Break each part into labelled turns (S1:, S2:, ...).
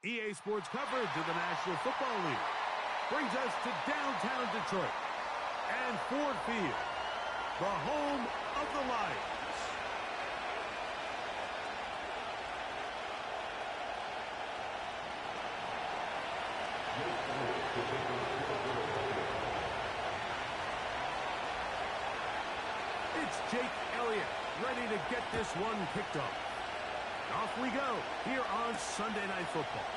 S1: EA Sports coverage of the National Football League brings us to downtown Detroit and Ford Field, the home of the Lions. It's Jake Elliott ready to get this one kicked off. Off we go here on Sunday Night Football.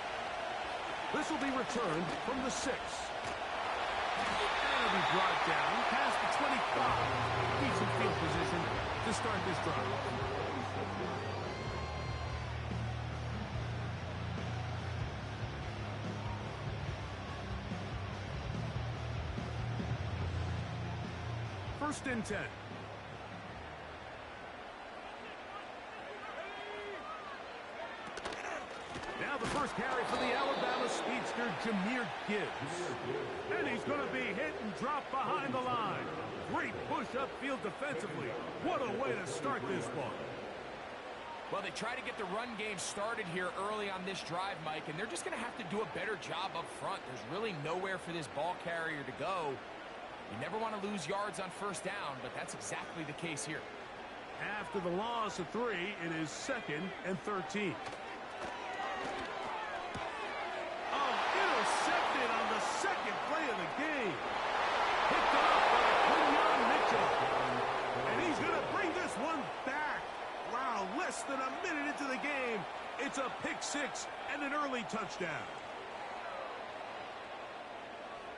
S1: This will be returned from the 6. And it'll be brought down past the 25. Decent field position to start this drive. First and 10. Now the first carry for the Alabama speedster, Jahmyr Gibbs. And he's going to be hit and dropped behind the line. Great push upfield defensively. What a way to start this one.
S2: Well, they try to get the run game started here early on this drive, Mike, and they're just going to have to do a better job up front. There's really nowhere for this ball carrier to go. You never want to lose yards on first down, but that's exactly the case here.
S1: After the loss of 3, it is 2nd and 13. Intercepted on the second play of the game. Picked off by Quinyon Mitchell. And he's going to bring this one back. Wow, less than a minute into the game. It's a pick 6 and an early touchdown.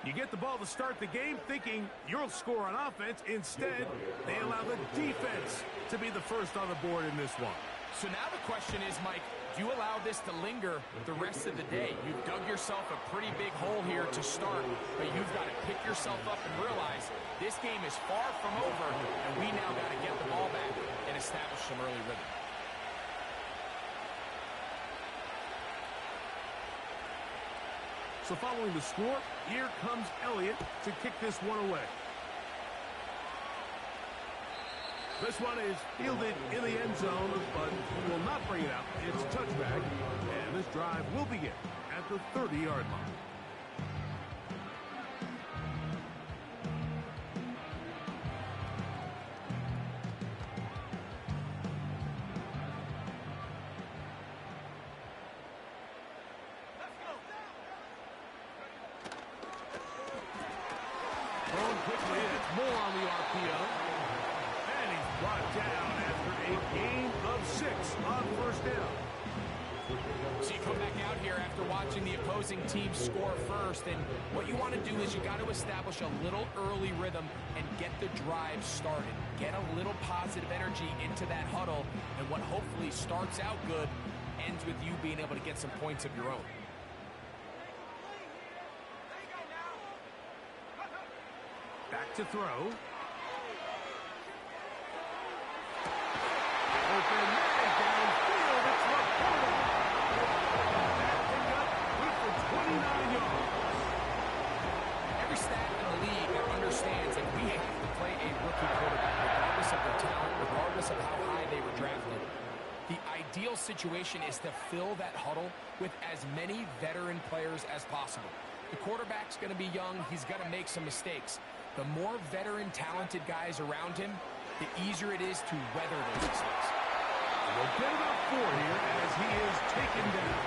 S1: You get the ball to start the game thinking you'll score on offense. Instead, they allow the defense to be the first on the board in this one.
S2: So now the question is, Mike, do you allow this to linger the rest of the day? You've dug yourself a pretty big hole here to start, but you've got to pick yourself up and realize this game is far from over, and we now got to get the ball back and establish some early rhythm.
S1: So following the score, here comes Elliott to kick this one away. This one is fielded in the end zone, but he will not bring it out. It's touchback, and this drive will begin at the 30-yard line. Thrown quickly, it's more on the RPO. Brought down after a gain of 6 on first down.
S2: So you come back out here after watching the opposing team score first, and what you want to do is you got to establish a little early rhythm and get the drive started. Get a little positive energy into that huddle, and what hopefully starts out good ends with you being able to get some points of your own.
S1: Back to throw.
S2: Every staff in the league understands that we have to play a rookie quarterback, regardless of their talent, regardless of how high they were drafted. The ideal situation is to fill that huddle with as many veteran players as possible. The quarterback's going to be young. He's going to make some mistakes. The more veteran, talented guys around him, the easier it is to weather those mistakes.
S1: We'll get about 4 here as he is taken down.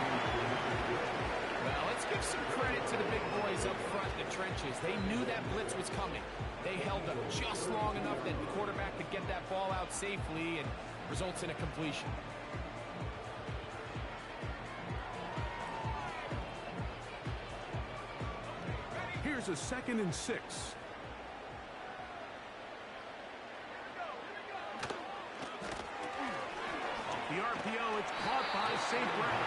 S2: Well, let's give some credit to the big boys up front in the trenches. They knew that blitz was coming. They held up just long enough that the quarterback could get that ball out safely and results in a completion.
S1: Here's a 2nd and 6. The RPO, it's caught by St. Brown.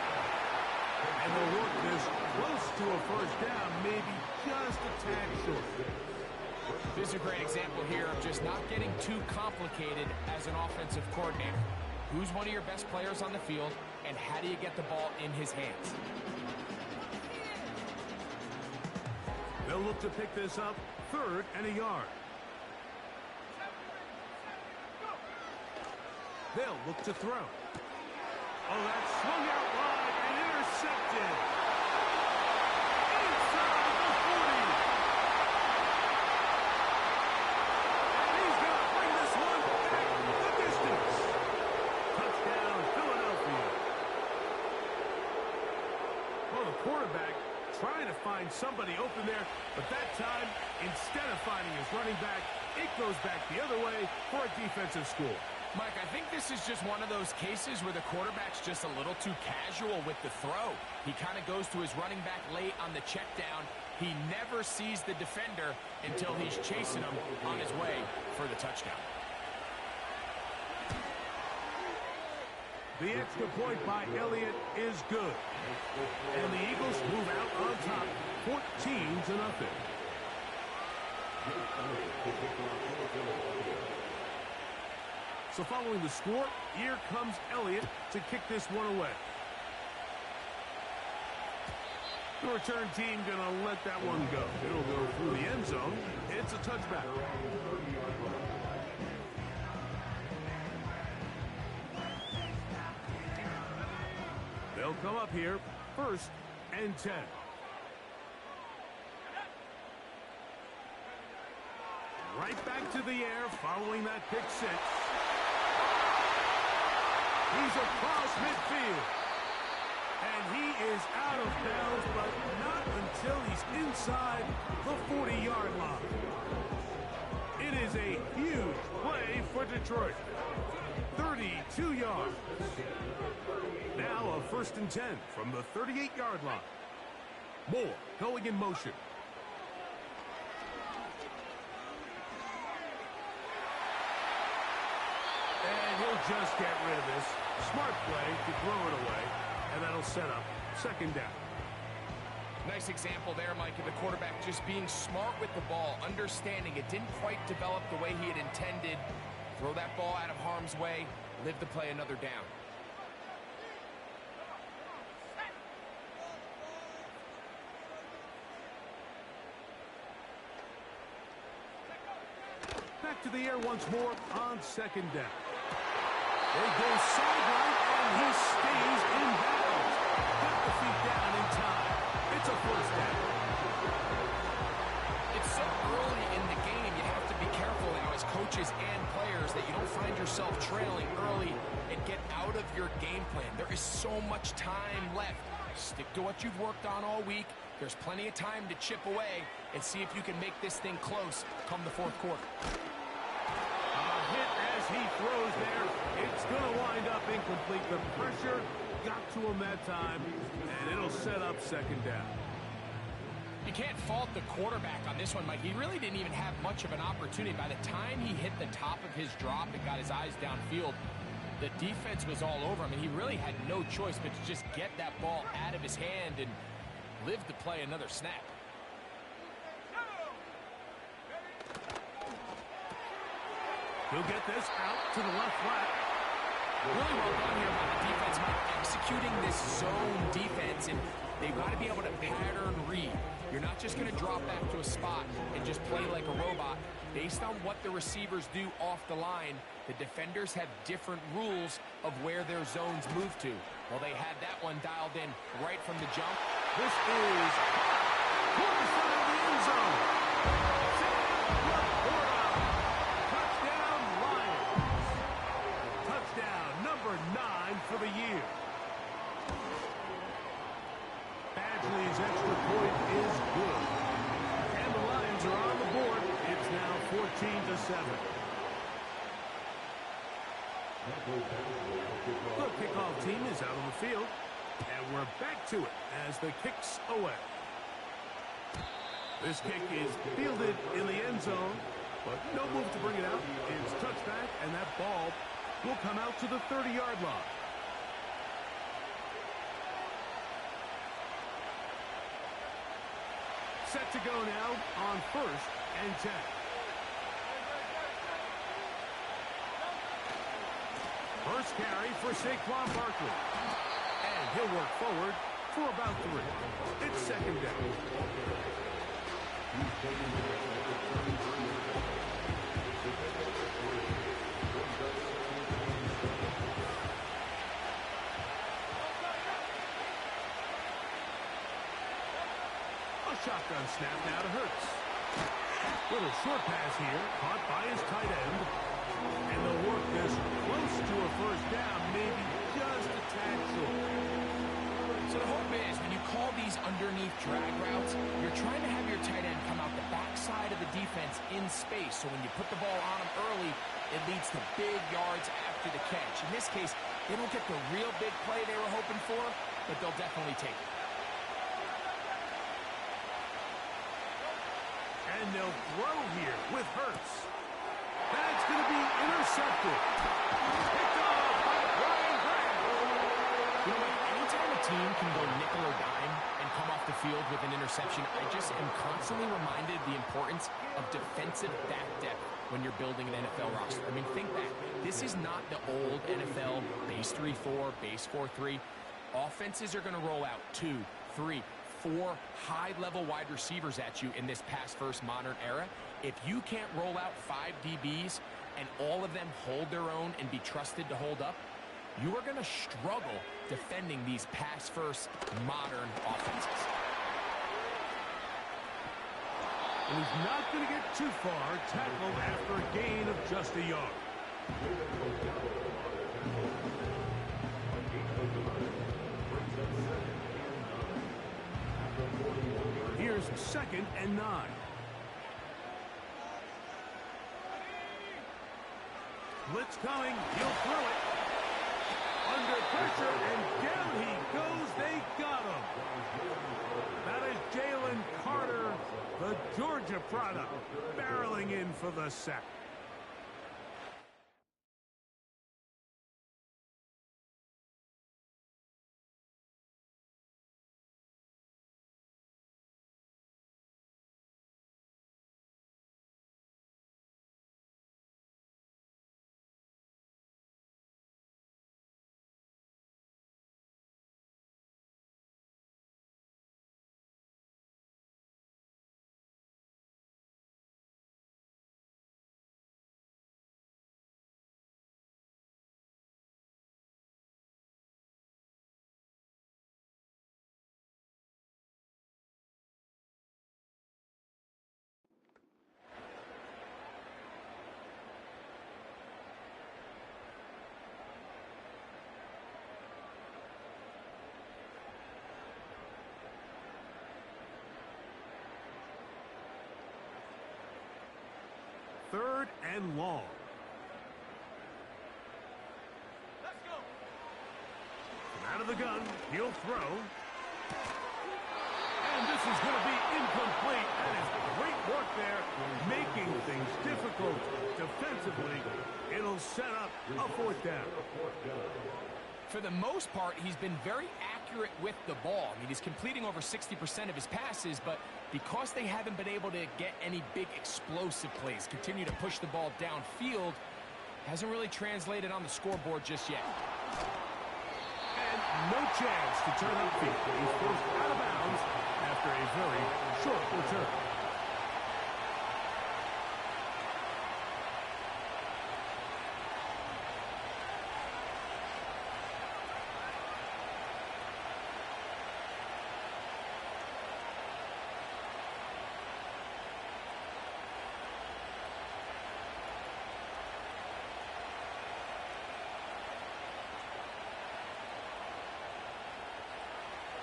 S1: And they'll work this close to a first down, maybe just a tad short.
S2: This is a great example here of just not getting too complicated as an offensive coordinator. Who's one of your best players on the field, and how do you get the ball in his hands?
S1: They'll look to pick this up, 3rd and a yard. They'll look to throw. Oh, that's swung out wide and intercepted. the quarterback trying to find somebody open there, but that time, instead of finding his running back, it goes back the other way for a defensive score.
S2: Mike, I think this is just one of those cases where the quarterback's just a little too casual with the throw. He kind of goes to his running back late on the check down. He never sees the defender until he's chasing him on his way for the touchdown.
S1: The extra point by Elliott is good. And the Eagles move out on top, 14-0. So following the score, here comes Elliott to kick this one away. The return team going to let that one go. It'll go through the end zone. It's a touchback. They'll come up here, 1st and 10. Right back to the air following that pick six. He's across midfield. And he is out of bounds, but not until he's inside the 40-yard line. It is a huge play for Detroit. 32 yards. Now a 1st and 10 from the 38-yard line. Moore going in motion. And he'll just get rid of this. Smart play to throw it away. And that'll set up 2nd down.
S2: Nice example there, Mike, of the quarterback just being smart with the ball, understanding it didn't quite develop the way he had intended. Throw that ball out of harm's way, live to play another down.
S1: Back to the air once more on 2nd down. They go sideline, and he stays in bounds. Got the feet down in time. It's a 1st down.
S2: It's so early in the game, you have to be careful now as coaches and players that you don't find yourself trailing early and get out of your game plan. There is so much time left. Stick to what you've worked on all week. There's plenty of time to chip away and see if you can make this thing close come the 4th quarter.
S1: Hit as he throws there. It's going to wind up incomplete. The pressure got to him that time, and it'll set up 2nd down.
S2: You can't fault the quarterback on this one, Mike. He really didn't even have much of an opportunity. By the time he hit the top of his drop and got his eyes downfield, the defense was all over him, and he really had no choice but to just get that ball out of his hand and live to play another snap.
S1: He'll get this out to the left flat.
S2: Really well done here by the defense, Mike, executing this zone defense, and they've got to be able to pattern read. You're not just going to drop back to a spot and just play like a robot. Based on what the receivers do off the line, the defenders have different rules of where their zones move to. Well, they had that one dialed in right from the jump.
S1: This is towards the front of the end zone. Touchdown, Lions. Touchdown number 9 for the year. Badgley's extra point is good. And the Lions are on the board. It's now 14-7. The kickoff team is out on the field. And we're back to it as the kick's away. This kick is fielded in the end zone, but no move to bring it out. It's touchback, and that ball will come out to the 30-yard line. Set to go now on 1st and 10. First carry for Saquon Barkley. And he'll work forward for about 3. It's 2nd down. A shotgun snap now to Hurts. Little short pass here, caught by his tight end. And they'll work this close to a 1st down, maybe just a tad short.
S2: So the hope is when you call these these underneath drag routes, you're trying to have your tight end come out the backside of the defense in space. So when you put the ball on him early, it leads to big yards after the catch. In this case, they don't get the real big play they were hoping for, but they'll definitely take it.
S1: And they'll throw here with Hurts. That's going to be intercepted. Picked off by Brian Grant.
S2: You know, anytime a team can go nickel or dime and come off the field with an interception, I just am constantly reminded the importance of defensive back depth when you're building an NFL roster. I mean, think back. This is not the old NFL base 3-4, base 4-3. Offenses are going to roll out 2, 3, 4 high-level wide receivers at you in this pass-first modern era. If you can't roll out 5 DBs and all of them hold their own and be trusted to hold up, you are going to struggle defending these pass-first modern offenses.
S1: And he's not going to get too far. Tackled after a gain of just a yard. Here's 2nd and 9. Blitz coming. He'll throw it. Under pressure, and down he goes. They got him. That is Jalen Carter, the Georgia product, barreling in for the sack. Third and long. Let's go. From out of the gun, he'll throw. And this is going to be incomplete. That is great work there, making things difficult defensively. It'll set up a 4th down.
S2: For the most part, he's been very accurate with the ball. I mean, he's completing over 60% of his passes, but because they haven't been able to get any big explosive plays, continue to push the ball downfield, hasn't really translated on the scoreboard just yet.
S1: And no chance to turn upfield. He's forced out of bounds after a very short return.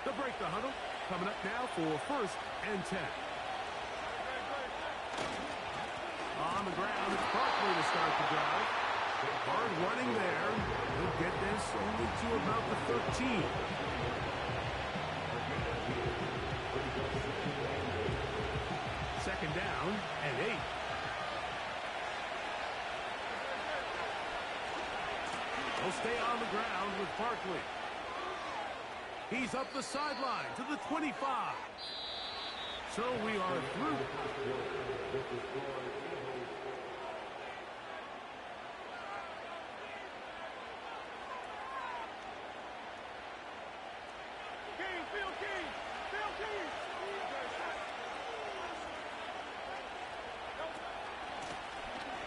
S1: To break the huddle, coming up now for 1st and 10. On the ground, it's Barkley to start the drive. Hard running there. He'll get this only to about the 13. Second down and 8. He'll stay on the ground with Barkley. He's up the sideline to the 25. So we are through.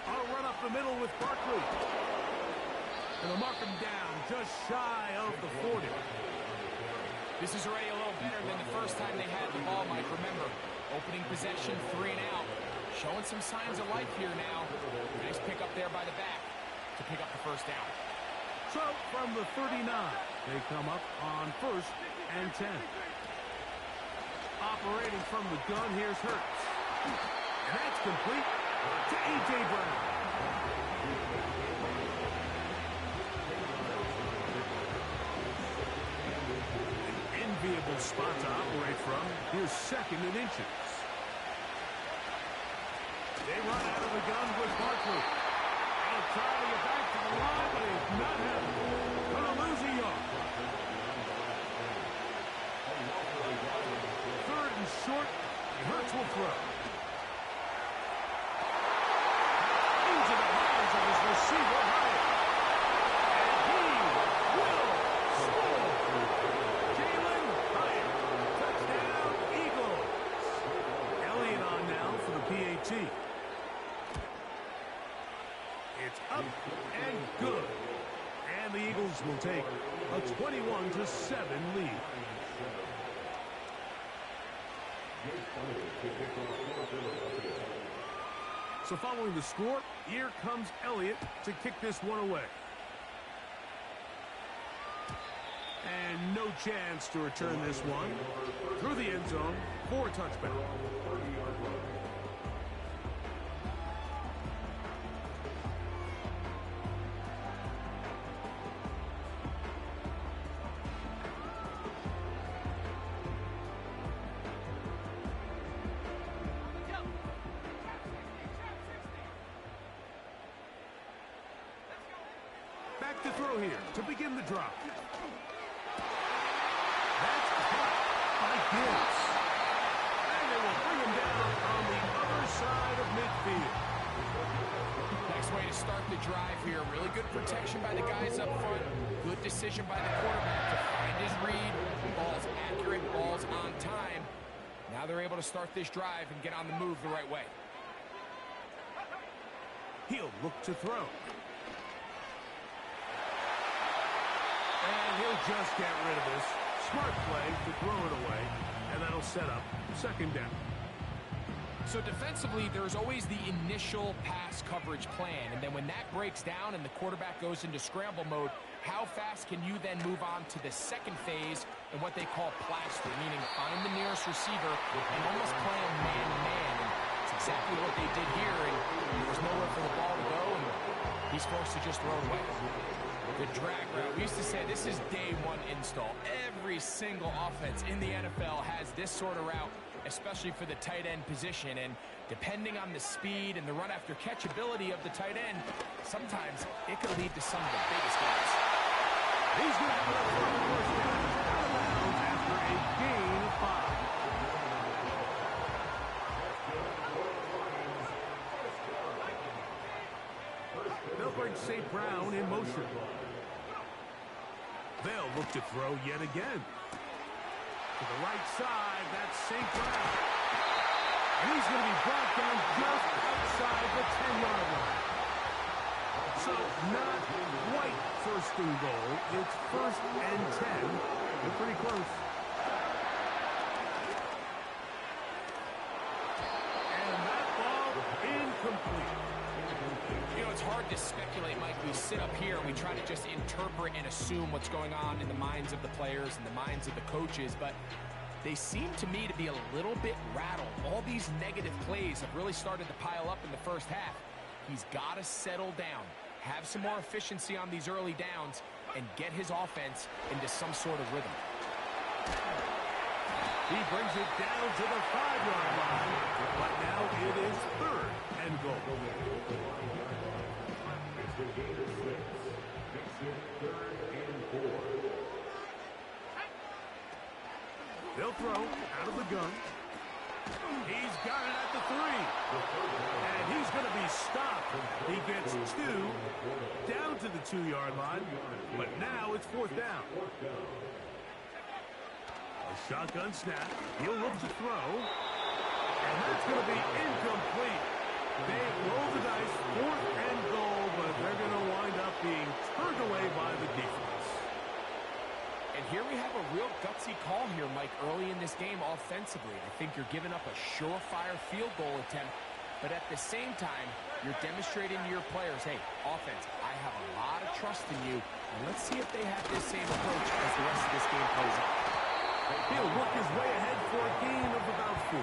S1: I'll run up the middle with Barkley. And they'll mark him down just shy of the 40.
S2: This is already a little better than the first time they had the ball, Mike. Remember, opening possession, 3 and out. Showing some signs of life here now. Nice pick up there by the back to pick up the 1st down.
S1: So from the 39, they come up on 1st and 10. Operating from the gun, here's Hurts. And that's complete to A.J. Brown. An enviable spot to operate from. Here's second and inches. They run out of the gun with Barkley. And trying to get back to the line, but he's not happening. Gonna lose a yard. Third and short. Hurts will throw. Into the hands of his receiver, Hyatt. And he will score. Jalen Hyatt. Touchdown, Eagles. Elliott on now for the PAT. It's up and good. And the Eagles will take a 21-7 lead. So following the score, here comes Elliott to kick this one away. And no chance to return this one. Through the end zone for a touchback. Back to throw here to begin the drop. That's caught by Gibbs. And they will bring him down on the other side of midfield.
S2: Nice way to start the drive here. Really good protection by the guys up front. Good decision by the quarterback to find his read. Ball's accurate, ball's on time. Now they're able to start this drive and get on the move the right way.
S1: He'll look to throw. And he'll just get rid of this. Smart play to throw it away. And that'll set up second down.
S2: So defensively, there's always the initial pass coverage plan. And then when that breaks down and the quarterback goes into scramble mode, how fast can you then move on to the second phase and what they call plaster, meaning find the nearest receiver and almost play him man-to-man. And it's exactly what they did here. And there was nowhere for the ball to go, and he's forced to just throw it away. The drag route. We used to say this is day one install. Every single offense in the NFL has this sort of route, especially for the tight end position. And depending on the speed and the run after catch ability of the tight end, sometimes it could lead to some of the biggest gains.
S1: He's going to have a first down out of bounds after a gain of 5. They'll bring St. Brown in motion. They'll look to throw yet again. To the right side, that's St. Brown. And he's going to be brought down just outside the 10-yard line. So not quite first and goal. It's first and 10. They're pretty close. And that ball incomplete.
S2: You know, it's hard to speculate, Mike. We sit up here and we try to just interpret and assume what's going on in the minds of the players and the minds of the coaches, but they seem to me to be a little bit rattled. All these negative plays have really started to pile up in the first half. He's got to settle down, have some more efficiency on these early downs, and get his offense into some sort of rhythm.
S1: He brings it down to the 5-yard line, but now it is third and goal. They'll throw out of the gun. He's got it at the 3. And he's going to be stopped. He gets 2 down to the 2-yard line, but now it's fourth down. A shotgun snap. He'll look to throw. And that's going to be incomplete. They roll the dice, fourth and goal, but they're going to wind up being turned away by the defense.
S2: And here we have a real gutsy call here, Mike, early in this game offensively. I think you're giving up a surefire field goal attempt, but at the same time, you're demonstrating to your players, hey, offense, I have a lot of trust in you, and let's see if they have this same approach as the rest of this game plays out.
S1: He'll work his way ahead for a gain of about 4.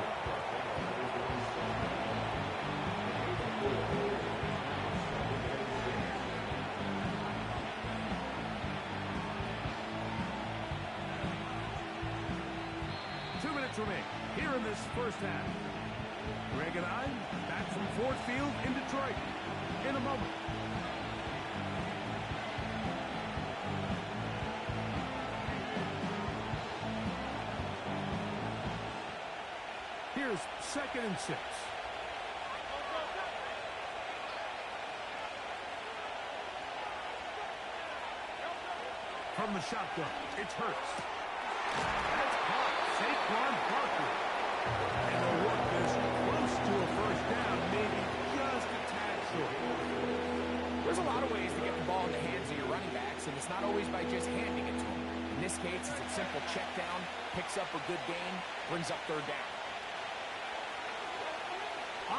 S1: Remain here in this first half. Greg and I back from Ford Field in Detroit in a moment. Here's 2nd and 6. From the shotgun, it's Hurts. That's caught. Saquon Barkley. And they'll work this close to a first down, maybe just a tad short.
S2: There's a lot of ways to get the ball in the hands of your running backs, and it's not always by just handing it to them. In this case, it's a simple check down, picks up a good gain, brings up 3rd down.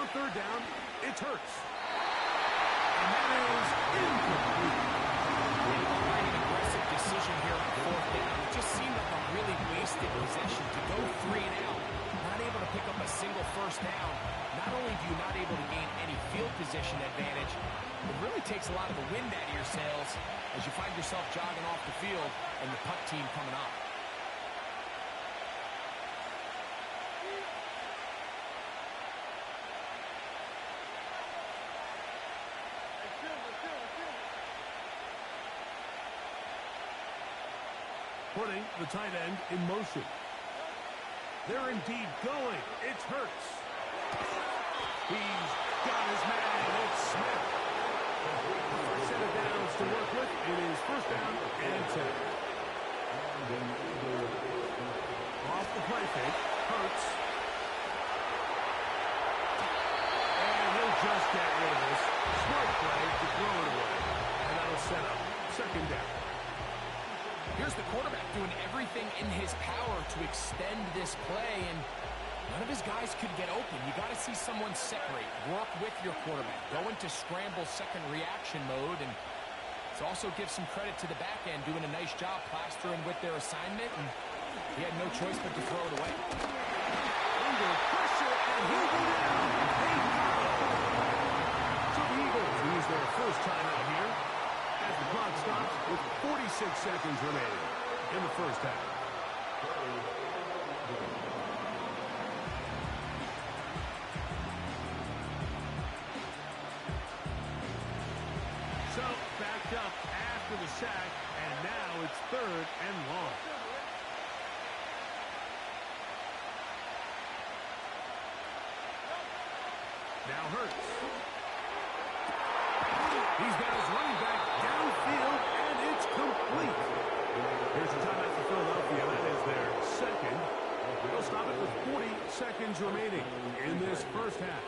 S1: On 3rd down, it's Hurts. And that is incomplete.
S2: An aggressive decision here on 4th down. It just seemed like a really wasted possession to go 3 and out. Not able to pick up a single first down. Not only do you not able to gain any field position advantage, it really takes a lot of the wind out of your sails as you find yourself jogging off the field and the punt team coming on.
S1: Putting the tight end in motion. They're indeed going. It's Hurts. He's got his man. It's Smith. First set of downs to work with. It is 1st down and 10. Off the play fake. Hurts. And he'll just get rid of this. Smart play to throw it away. And that'll set up 2nd down.
S2: Here's the quarterback doing everything in his power to extend this play, and none of his guys could get open. You got to see someone separate, work with your quarterback, go into scramble second reaction mode, and it also gives some credit to the back end doing a nice job plastering with their assignment, and he had no choice but to throw it away.
S1: Under pressure, and he'll go down. So the Eagles use their first time out here as the clock stops with 46 seconds remaining in the first half. So backed up after the sack, and now it's 3rd and long. Now Hurts. He's got his running back downfield, and it's complete. Here's a timeout for Philadelphia. That is their 2nd. They'll stop it with 40 seconds remaining in this first half.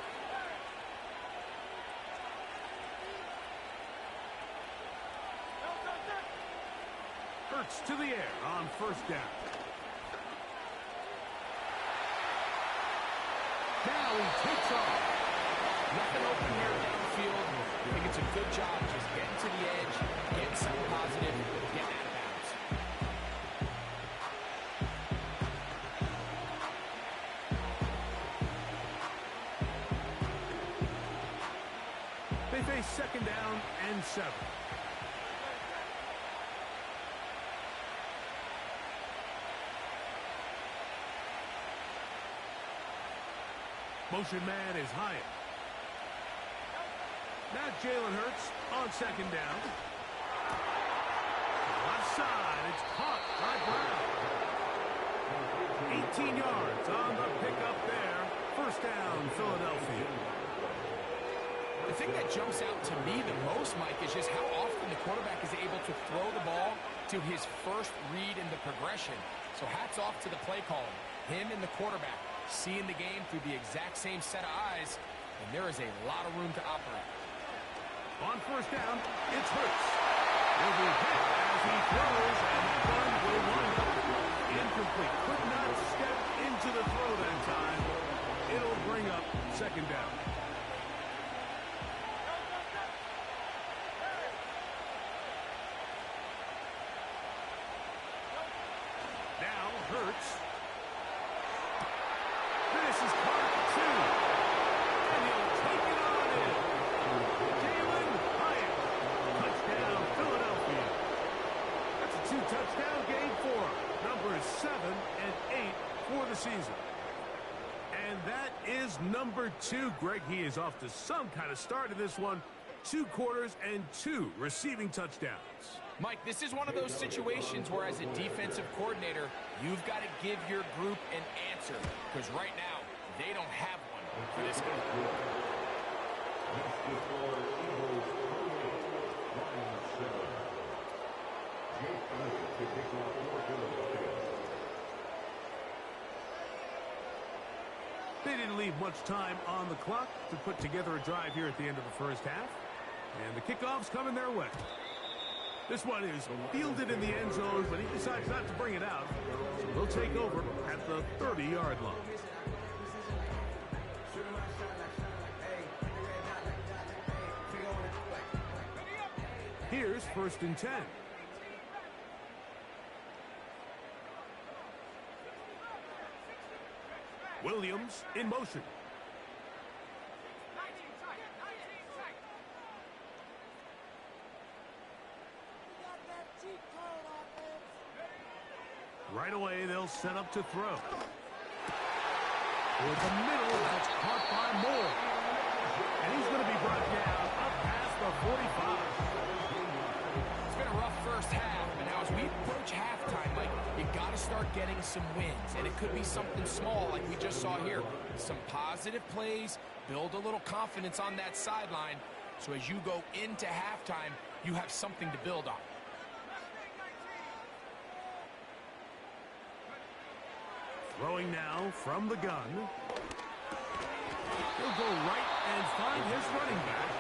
S1: Hurts to the air on 1st down. Now he takes off.
S2: Nothing open here downfield. I think it's a good job just getting to the edge, getting something positive, getting out of bounds.
S1: They face 2nd down and 7. Motion man is Hyatt. Now Jalen Hurts on 2nd down. Left side, it's caught by Brown. 18 yards on the pickup there. 1st down, Philadelphia.
S2: The thing that jumps out to me the most, Mike, is just how often the quarterback is able to throw the ball to his first read in the progression. So hats off to the play calling. Him and the quarterback seeing the game through the exact same set of eyes, and there is a lot of room to operate.
S1: On 1st down, it's Hurts. He'll be hit as he throws, and that one will wind up incomplete. Could not step into the throw that time. It'll bring up 2nd down. Now Hurts. This is part 2. And he'll take it on in. Jalen Hyatt. Touchdown, Philadelphia. That's a 2-touchdown game for him. Numbers 7 and 8 for the season. And that is number 2. Greg, he is off to some kind of start in this one. 2 quarters and 2 receiving touchdowns.
S2: Mike, this is one of those situations where as a defensive coordinator, you've got to give your group an answer. Because right now, they don't have one for this game.
S1: They didn't leave much time on the clock to put together a drive here at the end of the first half. And the kickoff's coming their way. This one is fielded in the end zone, but he decides not to bring it out. So they'll take over at the 30-yard line. Here's 1st and 10. Williams in motion. Right away, they'll set up to throw. For the middle, that's caught by Moore. And he's going to be brought down up past the 45.
S2: It's been a rough first half, but now as we approach halftime, Mike, you got to start getting some wins. And it could be something small like we just saw here. Some positive plays, build a little confidence on that sideline. So as you go into halftime, you have something to build on.
S1: Throwing now from the gun. He'll go right and find his running back.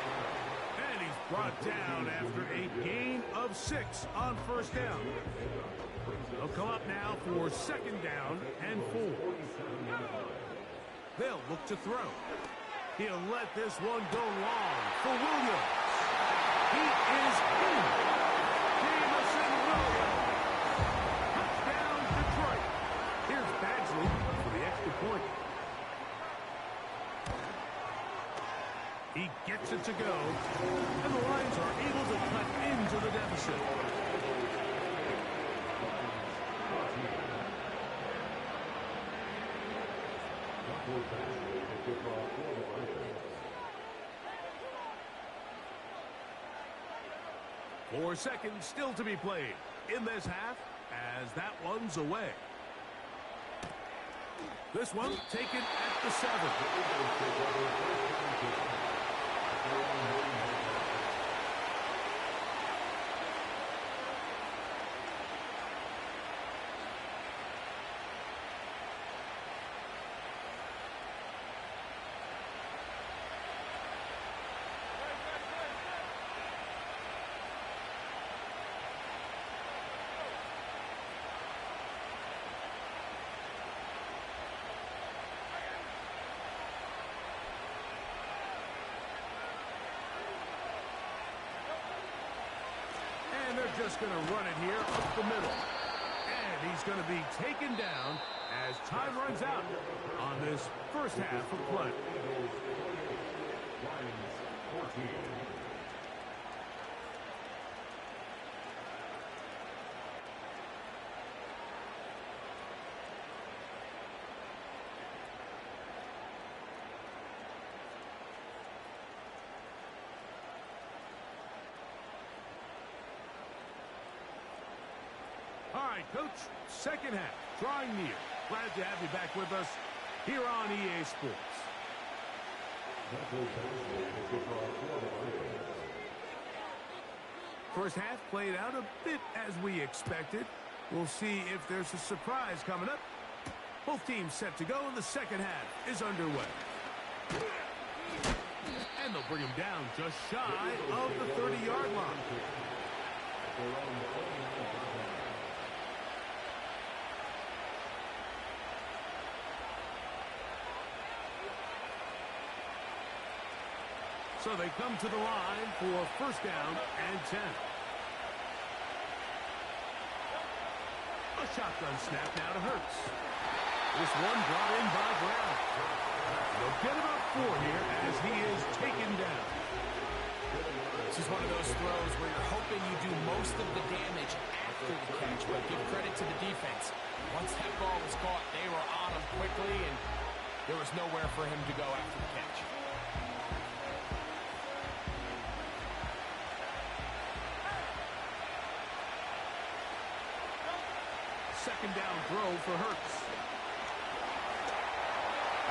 S1: And he's brought down after a gain of 6 on 1st down. They'll come up now for 2nd down and 4. They'll look to throw. He'll let this one go long for Williams. He is in. Jameson Williams. Touchdown, Detroit. Here's Badgley for the extra point. He gets it to go, and the Lions are able to cut into the deficit. Four seconds still to be played in this half as that one's away. This one taken at the 7. And they're just going to run it here up the middle. And he's going to be taken down as time runs out on this first half of play. All right, Coach, second half, drawing near. Glad to have you back with us here on EA Sports. First half played out a bit as we expected. We'll see if there's a surprise coming up. Both teams set to go, and the second half is underway. And they'll bring him down just shy of the 30-yard line. So they come to the line for first down and 10. A Shotgun snap now to Hurts. This one brought in by Brown. They'll get about 4 here as he is taken down.
S2: This is one of those throws where you're hoping you do most of the damage after the catch, but give credit to the defense. Once that ball was caught, they were on him quickly, and there was nowhere for him to go after the catch.
S1: Second down throw for Hurts.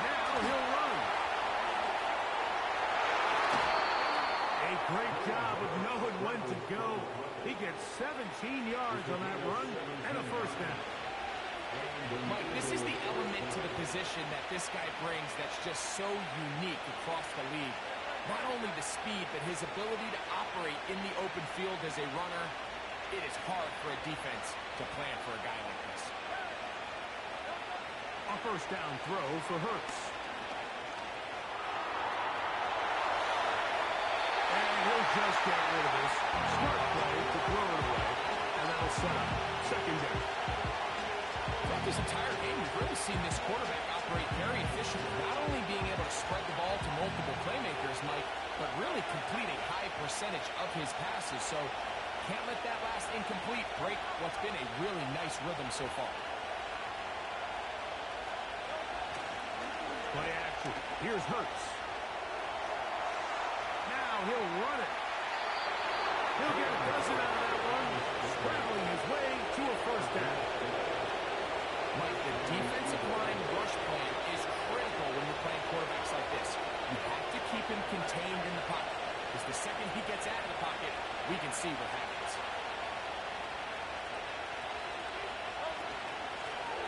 S1: Now he'll run. A great job of knowing when to go. He gets 17 yards on that run and a first down.
S2: Mike, this is the element to the position that this guy brings that's just so unique across the league. Not only the speed, but his ability to operate in the open field as a runner. It is hard for a defense to plan for a guy like this.
S1: A first down throw for Hurts. And he'll just get rid of this. Smart play to throw it away. And that'll set up second down.
S2: Throughout this entire game, we've really seen this quarterback operate very efficiently. Not only being able to spread the ball to multiple playmakers, Mike, but really complete a high percentage of his passes. So can't let that last incomplete break what's been a really nice rhythm so far.
S1: Play action. Here's Hurts. Now he'll run it. He'll get a dozen out of that one, scrambling his way to a first down.
S2: Mike, the defensive line rush plan is critical when you're playing quarterbacks like this. You have to keep him contained in the pocket, because the second he gets out of the pocket, we can see what happens.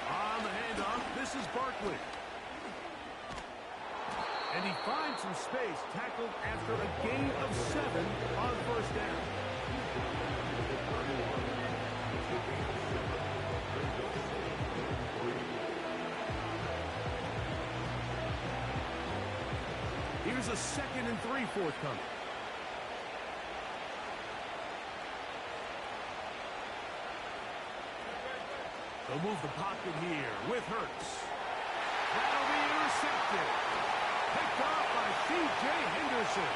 S1: On the handoff, this is Barkley. And he finds some space, tackled after a gain of 7 on first down. Here's a 2nd and 3 forthcoming. They'll move the pocket here with Hurts. That'll be intercepted. Picked off by C.J. Henderson.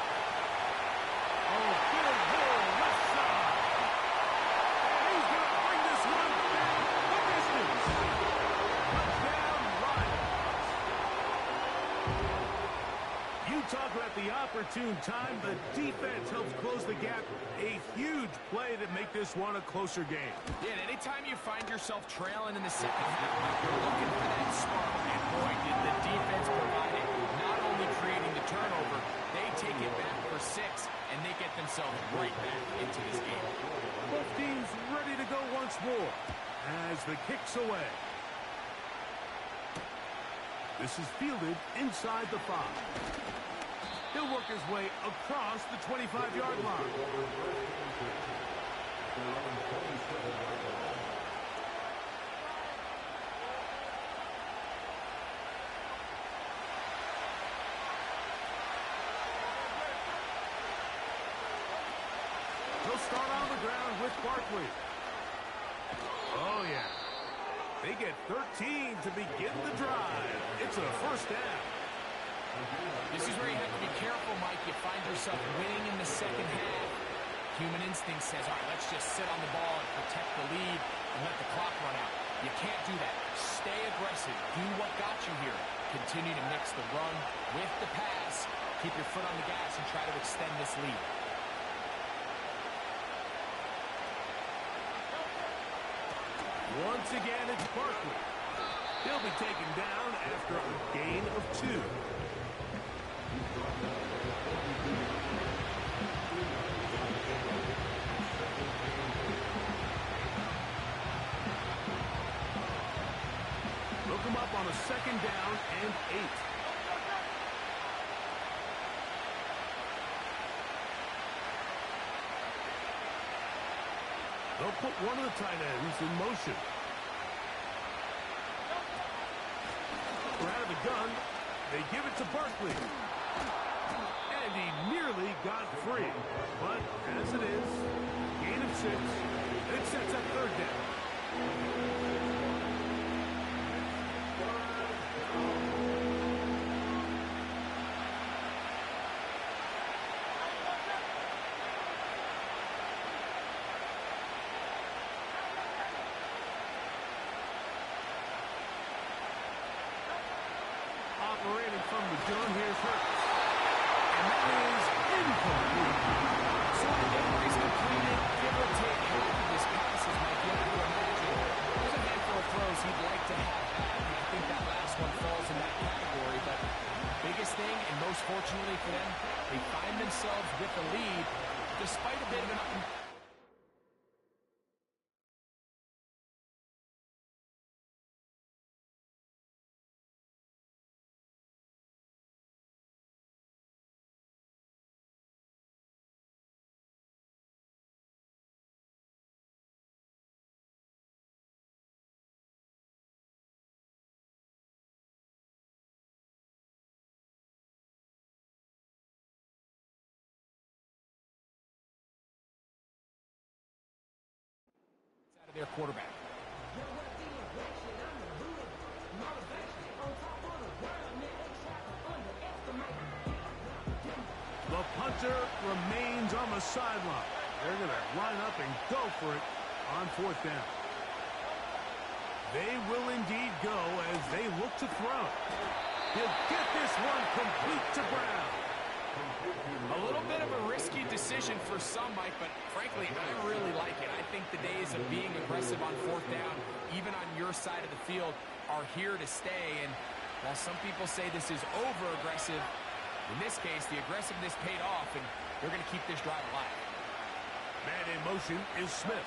S1: Oh, big hole left side. And he's going to bring this one back the distance. Touchdown, Lions. You talk about the opportune time. The defense helps close the gap. A huge play to make this one a closer game.
S2: Yeah, and anytime you find yourself trailing in the second half, you're looking for that spark. And boy, did the defense provide it. Not only creating the turnover, they take it back for 6, and they get themselves right back into this game.
S1: Both teams ready to go once more as the kick's away. This is fielded inside the 5. He'll work his way across the 25-yard line. He'll start on the ground with Barkley. Oh, yeah. They get 13 to begin the drive. It's a first down.
S2: This is where you have to be careful, Mike. You find yourself winning in the second half. Human instinct says, all right, let's just sit on the ball and protect the lead and let the clock run out. You can't do that. Stay aggressive. Do what got you here. Continue to mix the run with the pass. Keep your foot on the gas and try to extend this lead.
S1: Once again, it's Barkley. He'll be taken down after a gain of 2. Look him up on a 2nd down and 8. They'll put one of the tight ends in motion. We're out of the gun. They give it to Barkley. And he nearly got free. But as it is, gain of 6. And it sets up 3rd down. Operating from the gun, here's Hurts. And that is incomplete.
S2: So I think he's completed, give or take half of his passes, might be able to imagine. There's a handful of throws he'd like to have back, and I think that last one falls in that category. But biggest thing, and most fortunately for them, they find themselves with the lead, despite a bit of an out of their quarterback.
S1: The punter remains on the sideline. They're going to line up and go for it on fourth down. They will indeed go as they look to throw. He'll get this one complete to Brown.
S2: A little bit of a risky decision for some, Mike, but frankly, I really like it. I think the days of being aggressive on fourth down, even on your side of the field, are here to stay. And while some people say this is over-aggressive, in this case, the aggressiveness paid off, and they're going to keep this drive alive.
S1: Man in motion is Smith.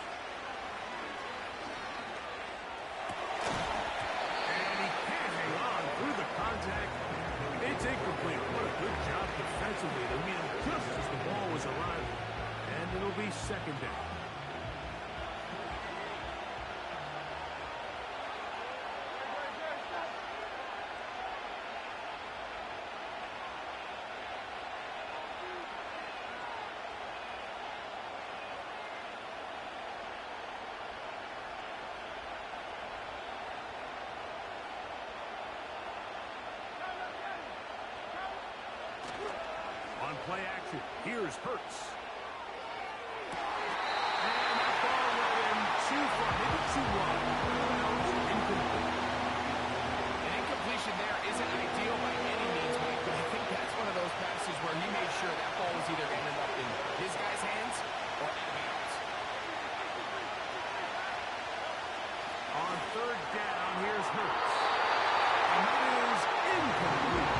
S1: And he can't hang on through the contact. It's incomplete. What a good job defensively to meet him just as the ball was arriving. And it'll be second down. On play action, here's Hurts. And that ball went in too far, maybe too wide. Incomplete.
S2: An incompletion there isn't ideal by any means, Mike, but I think that's one of those passes where he made sure that ball was either going to end up in his guy's hands or out of bounds.
S1: On third down, here's Hurts. And that is incomplete.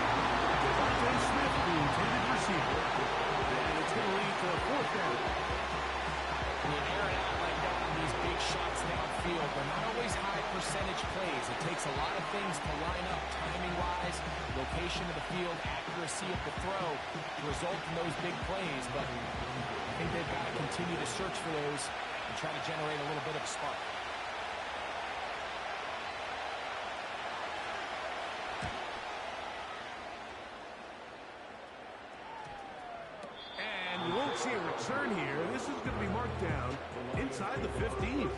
S1: Devontae Smith, the intended receiver. And it's going to lead to a fourth down.
S2: When you air it out like that on these big shots downfield, they're not always high percentage plays. It takes a lot of things to line up, timing-wise, location of the field, accuracy of the throw to result in those big plays. But I think they've got to continue to search for those and try to generate a little bit of a spark.
S1: And we won't see a return here. This is going to be marked down inside the 15.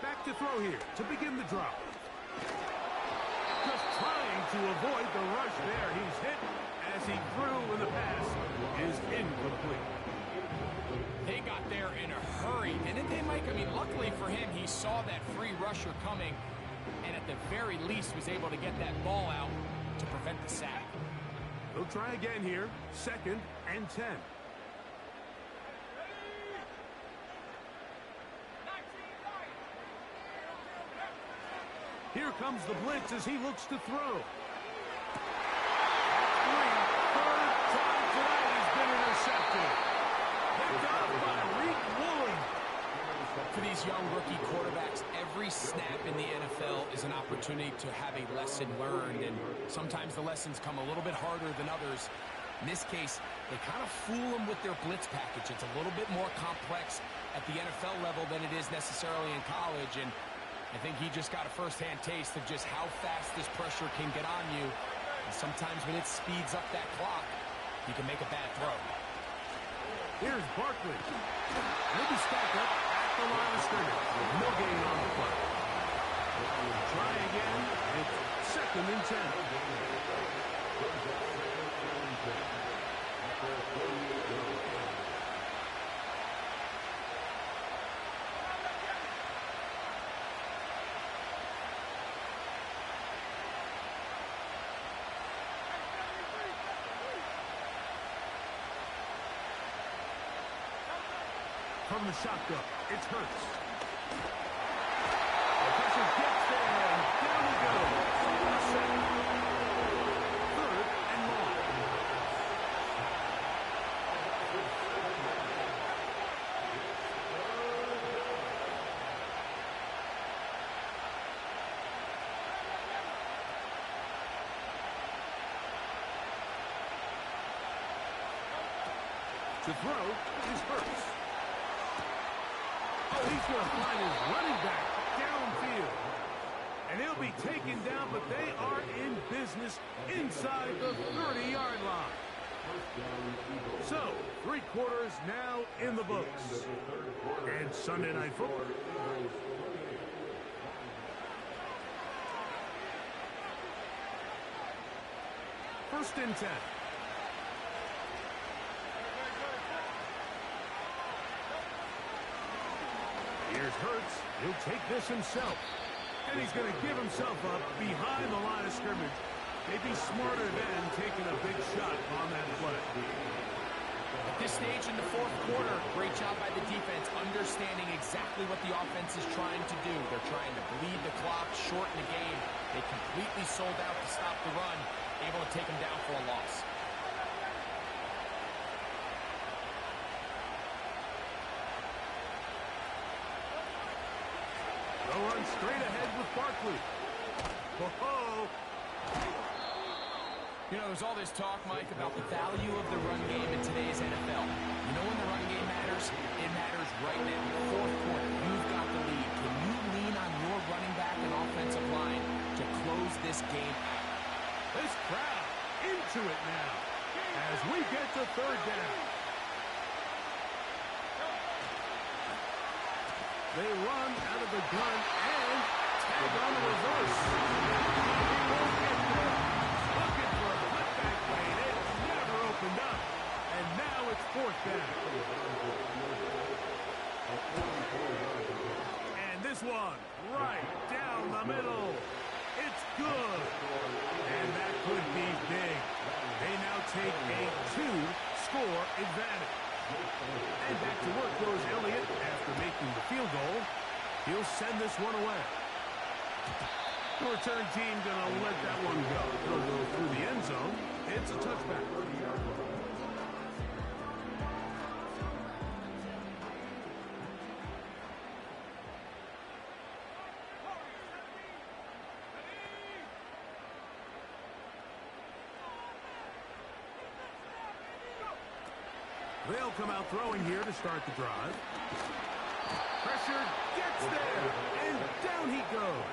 S1: Back to throw here to begin the drop. Just trying to avoid the rush there. He's hit as he threw, and the pass is incomplete.
S2: They got there in a hurry, didn't they, Mike? I mean, luckily for him, he saw that free rusher coming, and at the very least was able to get that ball out to prevent the sack.
S1: They'll try again here. 2nd and 10. Here comes the blitz as he looks to throw. Third time tonight he's been intercepted. Picked up by Reek Woolen.
S2: For these young rookie quarterbacks, every snap in the NFL is an opportunity to have a lesson learned, and sometimes the lessons come a little bit harder than others. In this case, they kind of fool them with their blitz package. It's a little bit more complex at the NFL level than it is necessarily in college, and I think he just got a first-hand taste of just how fast this pressure can get on you. And sometimes when it speeds up that clock, you can make a bad throw.
S1: Here's Barkley. He'll be stacked up at the line of scrimmage. No gain on the play. Try again. It's 2nd and 10. From the shotgun, it's Hurts. The pressure gets there, and down he goes. 3rd and long. To throw is Hurts. Oh, he's going to find his running back downfield. And he'll be taken down, but they are in business inside the 30-yard line. So, 3 quarters now in the books. And Sunday Night Football. First and 10. Here's Hurts. He'll take this himself. And he's going to give himself up behind the line of scrimmage. They'd be smarter than taking a big shot on that play.
S2: At this stage in the 4th quarter, great job by the defense, understanding exactly what the offense is trying to do. They're trying to bleed the clock, shorten the game. They completely sold out to stop the run, able to take them down for a loss.
S1: They'll run straight ahead with Barkley. Whoa!
S2: You know, there's all this talk, Mike, about the value of the run game in today's NFL. You know when the run game matters? It matters right now. 4th quarter, you've got the lead. Can you lean on your running back and offensive line to close this game out?
S1: This crowd into it now as we get to 3rd down. They run out of the gun and tag on the reverse. He won't get there. Looking for a cutback lane. It never opened up. And now it's 4th down. And this one right down the middle. It's good. And that could be big. They now take a 2-score advantage. And back to work goes Elliott after making the field goal. He'll send this one away. The return team going to let that one go. It'll go through the end zone. It's a touchback. They'll come out throwing here to start the drive. Pressure gets there, and down he goes.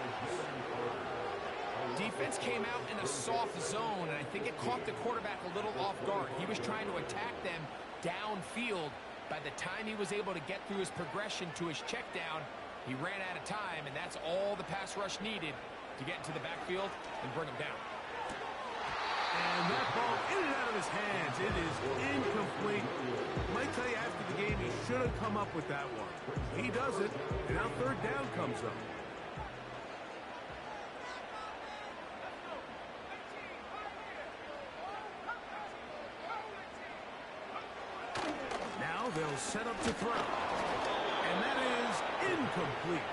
S2: Defense came out in a soft zone, and I think it caught the quarterback a little off guard. He was trying to attack them downfield. By the time he was able to get through his progression to his check down, he ran out of time, and that's all the pass rush needed to get into the backfield and bring him down.
S1: And that ball in and out of his hands. It is incomplete. Might tell you after the game he should have come up with that one. He does it, and now 3rd down comes up. Now they'll set up to throw. And that is incomplete.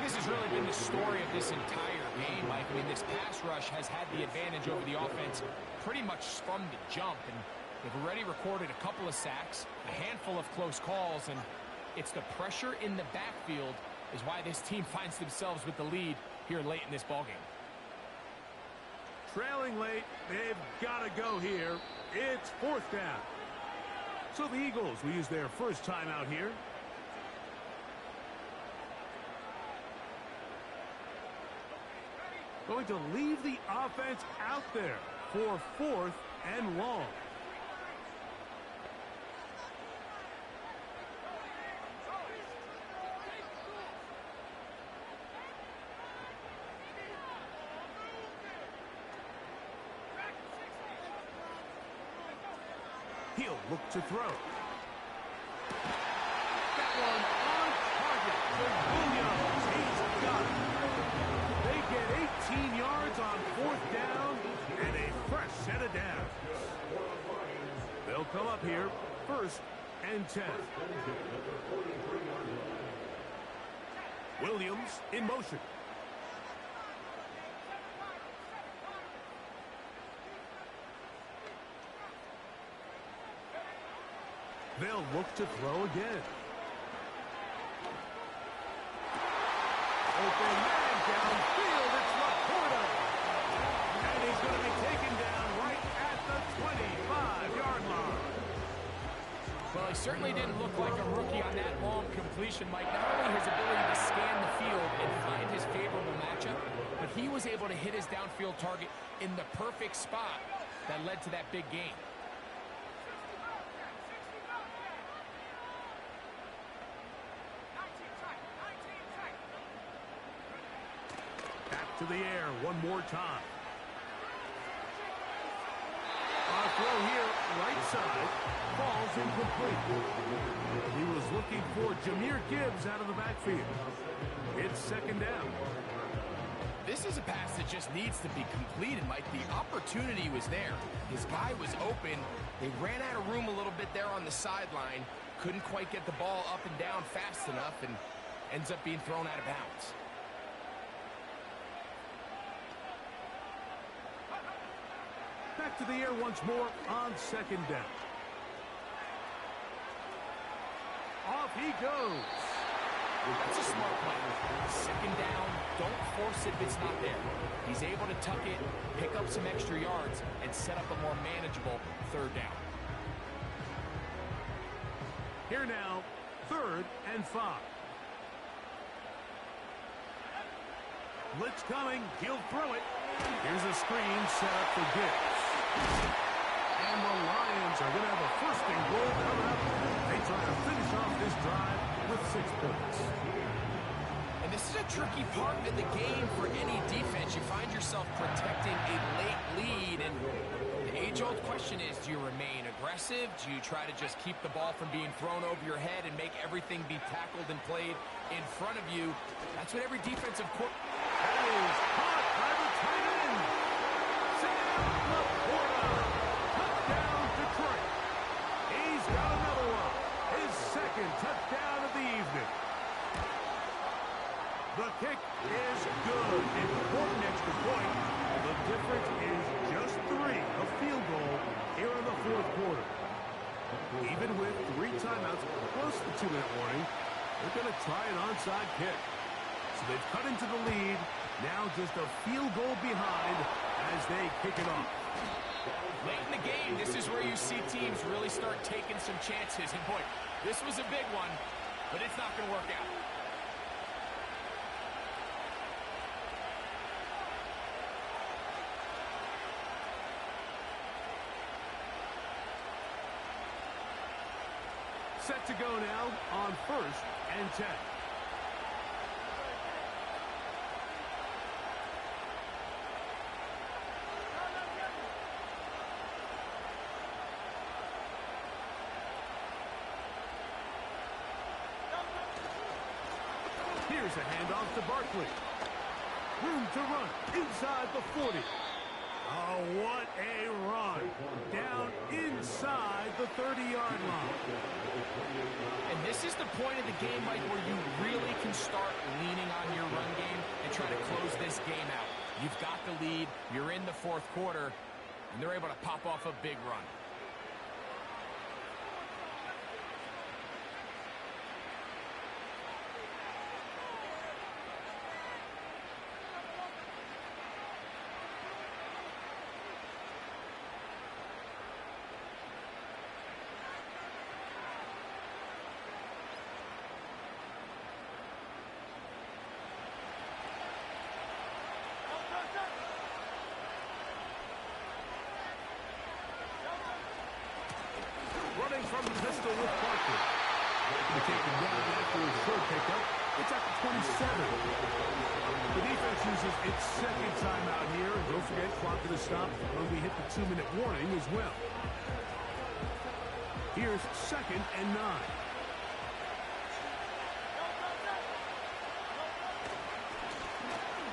S2: This has really been the story of this entire game, Mike. I mean, this pass rush has had the advantage over the offense pretty much from the jump. And they've already recorded a couple of sacks, a handful of close calls, and it's the pressure in the backfield is why this team finds themselves with the lead here late in this ballgame.
S1: Trailing late, they've got to go here. It's fourth down. So the Eagles will use their first timeout here. Going to leave the offense out there for fourth and long. He'll look to throw. That one on target for Williams. He's got it. They get 18 yards on fourth down and a fresh set of downs. They'll come up here first and 10. Williams in motion. They'll look to throw again. Open man downfield. It's Laporta. And he's going to be taken down right at the 25-yard line.
S2: Well, he certainly didn't look like a rookie on that long completion, Mike. Not only his ability to scan the field and find his favorable matchup, but he was able to hit his downfield target in the perfect spot that led to that big gain.
S1: To the air one more time. A throw here, right side, falls incomplete. He was looking for Jahmyr Gibbs out of the backfield. It's second down.
S2: This is a pass that just needs to be completed, Mike. The opportunity was there. His guy was open. They ran out of room a little bit there on the sideline. Couldn't quite get the ball up and down fast enough and ends up being thrown out of bounds.
S1: Back to the air once more on second down. Off he goes.
S2: That's a smart play. Second down, don't force it if it's not there. He's able to tuck it, pick up some extra yards, and set up a more manageable third down.
S1: Here now, 3rd and 5. Blitz coming. He'll throw it. Here's a screen set up for Gibbs. And the Lions are going to have a first and goal coming up. They try to finish off this drive with 6 points.
S2: And this is a tricky part of the game for any defense. You find yourself protecting a late lead, and the age-old question is, do you remain aggressive? Do you try to just keep the ball from being thrown over your head and make everything be tackled and played in front of you? That's what every defensive
S1: That is caught by the tight end. Laporta. Touchdown, Detroit. He's got another one. His second touchdown of the evening. The kick is good. Important extra point. The difference is just 3, a field goal here in the 4th quarter. Even with 3 timeouts plus the 2-minute warning, they're going to try an onside kick. So they've cut into the lead. Now just a field goal behind as they kick it off.
S2: Late in the game, this is where you see teams really start taking some chances. And boy, this was a big one, but it's not going to work out.
S1: Set to go now on 1st and 10. Here's a handoff to Barkley. Room to run inside the 40. Oh, what a run. Down inside the 30-yard line.
S2: And this is the point of the game, Mike, where you really can start leaning on your run game and try to close this game out. You've got the lead. You're in the 4th quarter, and they're able to pop off a big run.
S1: from the pistol with Barkley. They take him down after a short pickup. It's at the 27. The defense uses its second timeout here. And don't forget, clock to the stop when we hit the 2-minute warning as well. Here's 2nd and 9.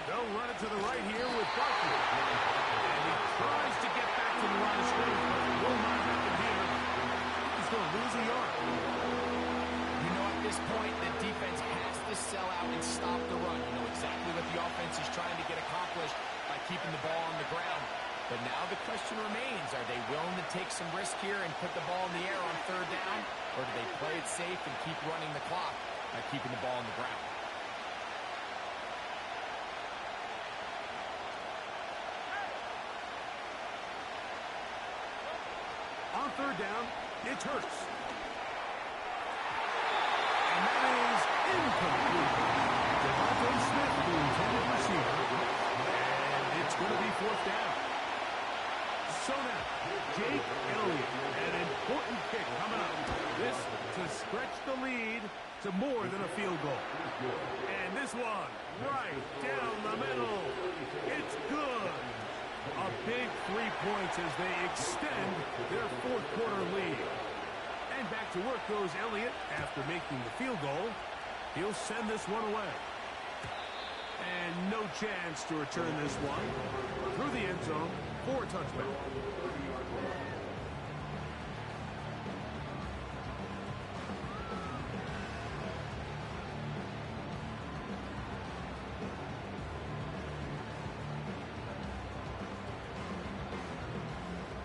S1: They'll run it to the right here with Barkley. And he tries to get back to the line of scrimmage, but it will not happen here. He's going to lose a yard.
S2: You know, at this point, the defense has to sell out and stop the run. You know exactly what the offense is trying to get accomplished by keeping the ball on the ground. But now the question remains, are they willing to take some risk here and put the ball in the air on 3rd down? Or do they play it safe and keep running the clock by keeping the ball on the ground?
S1: On 3rd down, it's Hurts. And that is incomplete. Deathrow Smith, the intended receiver. And it's going to be 4th down. So now, Jake Elliott, an important kick coming up. This to stretch the lead to more than a field goal. And this one, right down the middle. It's good. A big 3 points as they extend their 4th quarter lead. And back to work goes Elliott after making the field goal. He'll send this one away. And no chance to return this one through the end zone for a touchback.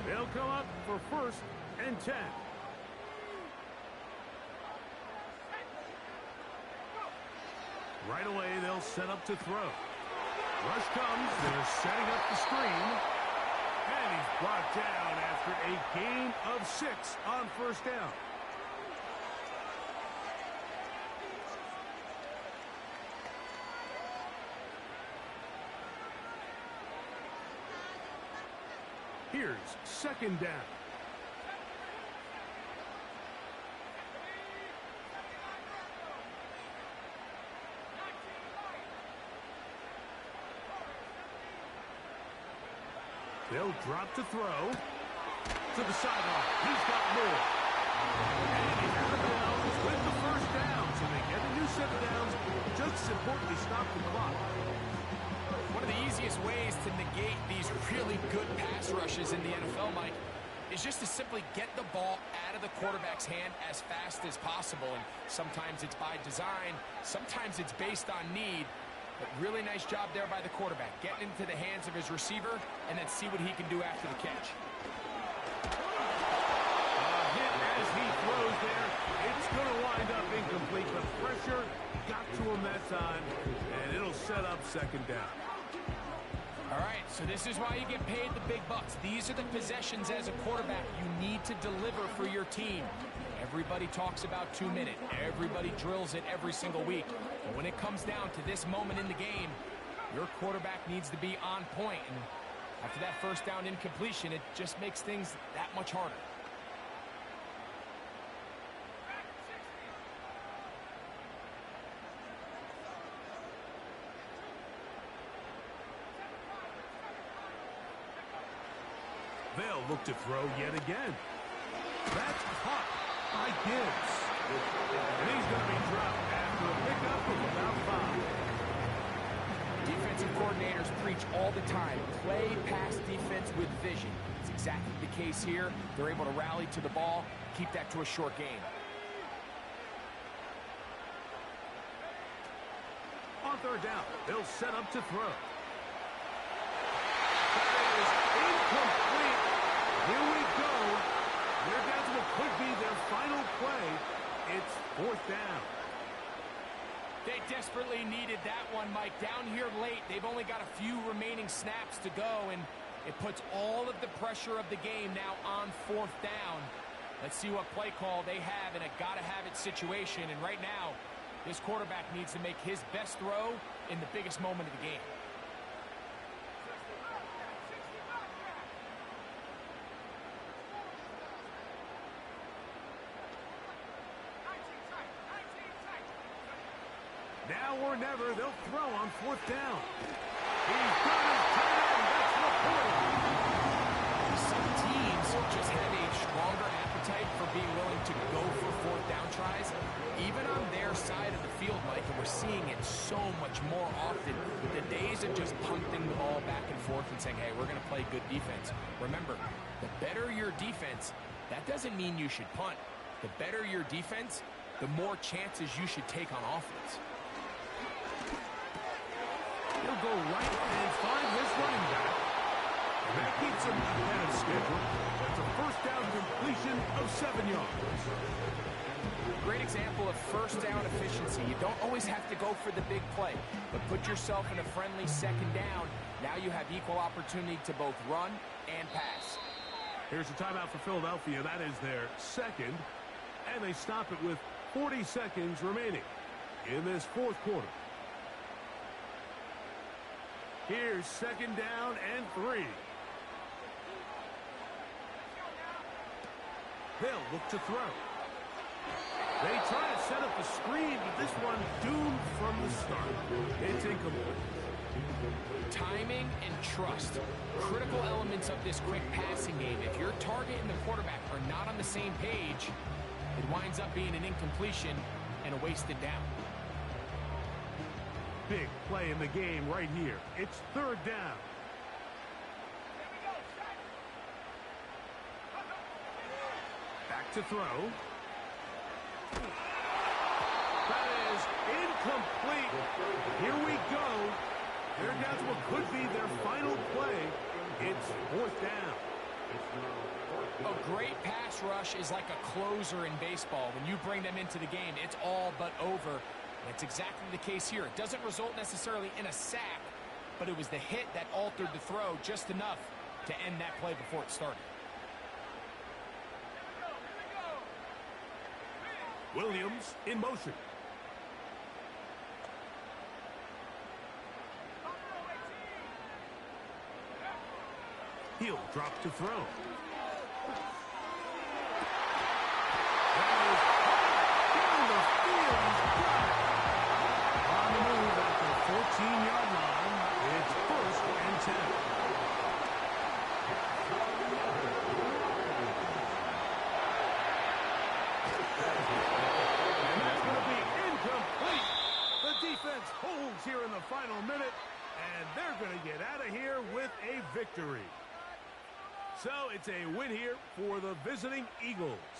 S1: They'll come up for 1st and 10. Right away, they'll set up to throw. Rush comes. They're setting up the screen. And he's brought down after a gain of 6 on 1st down. Here's 2nd down. They'll drop to throw. To the sideline. He's got more. And he's out of bounds with the 1st down. So they get a new set of downs. Just as importantly, stop the clock.
S2: One of the easiest ways to negate these really good pass rushes in the NFL, Mike, is just to simply get the ball out of the quarterback's hand as fast as possible. And sometimes it's by design. Sometimes it's based on need. But really nice job there by the quarterback, getting into the hands of his receiver and then see what he can do after the catch.
S1: Hit as he throws there. It's going to wind up incomplete. The pressure got to him that time, and it'll set up 2nd down.
S2: All right, so this is why you get paid the big bucks. These are the possessions as a quarterback you need to deliver for your team. Everybody talks about 2-minute. Everybody drills it every single week. But when it comes down to this moment in the game, your quarterback needs to be on point. And after that 1st down incompletion, it just makes things that much harder.
S1: They'll look to throw yet again. That's caught by Gibbs. And he's going to be dropped after a pickup of about 5.
S2: Defensive coordinators preach all the time, play pass defense with vision. It's exactly the case here. They're able to rally to the ball, keep that to a short game.
S1: On 3rd down, they'll set up to throw. That is incomplete. Here we go. They're down to what could be their final play. It's 4th down.
S2: They desperately needed that one, Mike. Down here late, they've only got a few remaining snaps to go, and it puts all of the pressure of the game now on 4th down. Let's see what play call they have in a gotta-have-it situation, and right now, this quarterback needs to make his best throw in the biggest moment of the game.
S1: Now or never, they'll throw on fourth down. He's got his tight end. That's the point.
S2: Some teams just have a stronger appetite for being willing to go for fourth down tries, even on their side of the field, Mike, and we're seeing it so much more often. The days of just punting the ball back and forth and saying, hey, we're going to play good defense. Remember, the better your defense, that doesn't mean you should punt. The better your defense, the more chances you should take on offense.
S1: He'll go right and find his running back. And that keeps him ahead of schedule. That's a first down completion of 7 yards.
S2: Great example of first down efficiency. You don't always have to go for the big play, but put yourself in a friendly second down. Now you have equal opportunity to both run and pass.
S1: Here's a timeout for Philadelphia. That is their second. And they stop it with 40 seconds remaining in this fourth quarter. Here's second down and 3. They'll look to throw. They try to set up the screen, but this one doomed from the start. It's incomplete.
S2: Timing and trust, critical elements of this quick passing game. If your target and the quarterback are not on the same page, it winds up being an incompletion and a wasted down.
S1: Big play in the game right here. It's third down. Back to throw. That is incomplete. Here we go. They're down to what could be their final play. It's fourth down.
S2: A great pass rush is like a closer in baseball. When you bring them into the game, it's all but over. And it's exactly the case here. It doesn't result necessarily in a sack, but it was the hit that altered the throw just enough to end that play before it started.
S1: Williams in motion. He'll drop to throw. That is down the field. He's got it. On the move at the 14-yard line. It's first and 10. And that's going to be incomplete. The defense holds here in the final minute, and they're going to get out of here with a victory. So it's a win here for the visiting Eagles.